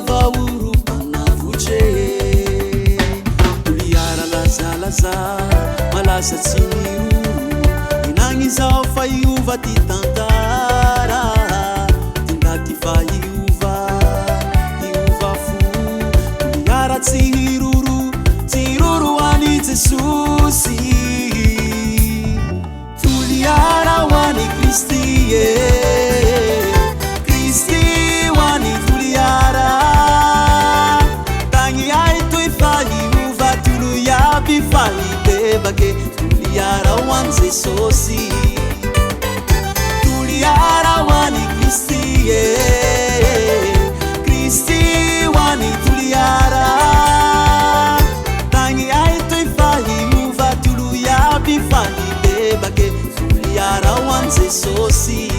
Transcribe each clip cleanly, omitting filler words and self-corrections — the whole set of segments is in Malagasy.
vauru anavoce tuliara lazalaza malaza tsy miroro inagny zao fa iova ty tantara tindaty fa iova fo tuliara tsy hiroro ani Jesosy tuliara wani Kristi Kristi wani tuliara tangi ai toi fali uva tulu ya bifali bebake tuliara wan Jesosy tuliara wani Kristi Kristi wani tuliara tangi ai toi fali uva tulu ya bifali bebake tuliara wan Jesosy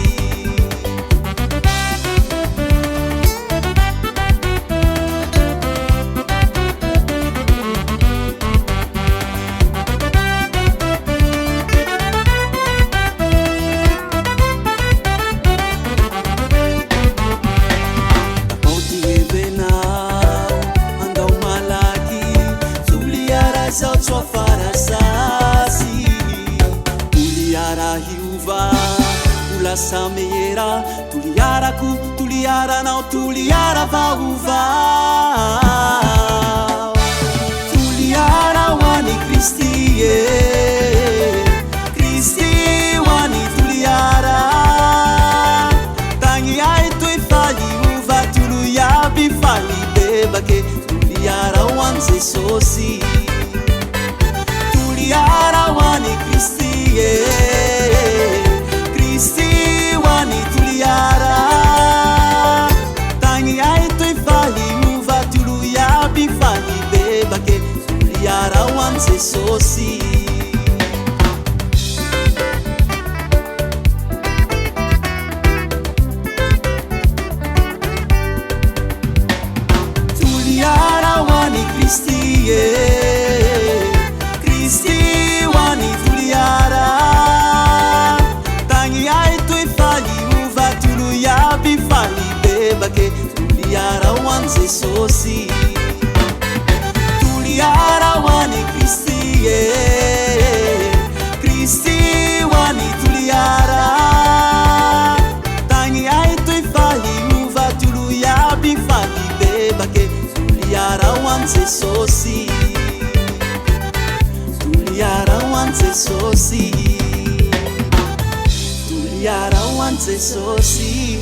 zao tsua farasasi tuliara hiuva ula samera tuliara nao tuliara vahuva tuliara wani Kristi Kristi wani tuliara tangi ai toi fali uva tulu ya bifali bebake tuliara wan Jesosy tuliara wani Kristi Kristi wani tuliara tangi ai toi fali uva tulu ya bifali bebake tuliara wan Jesosy tuliara wani Kristi Kristi wani tuliara tangi ai toi fali uva tulu ya bifali bebake tuliara wan Jesosy tuliara wani Kristi Kristi wani tuliara tangi ai toi fali uva tulu ya bifali bebake tuliara wan Jesosy tuliara wan Jesosy tuliara wan Jesosy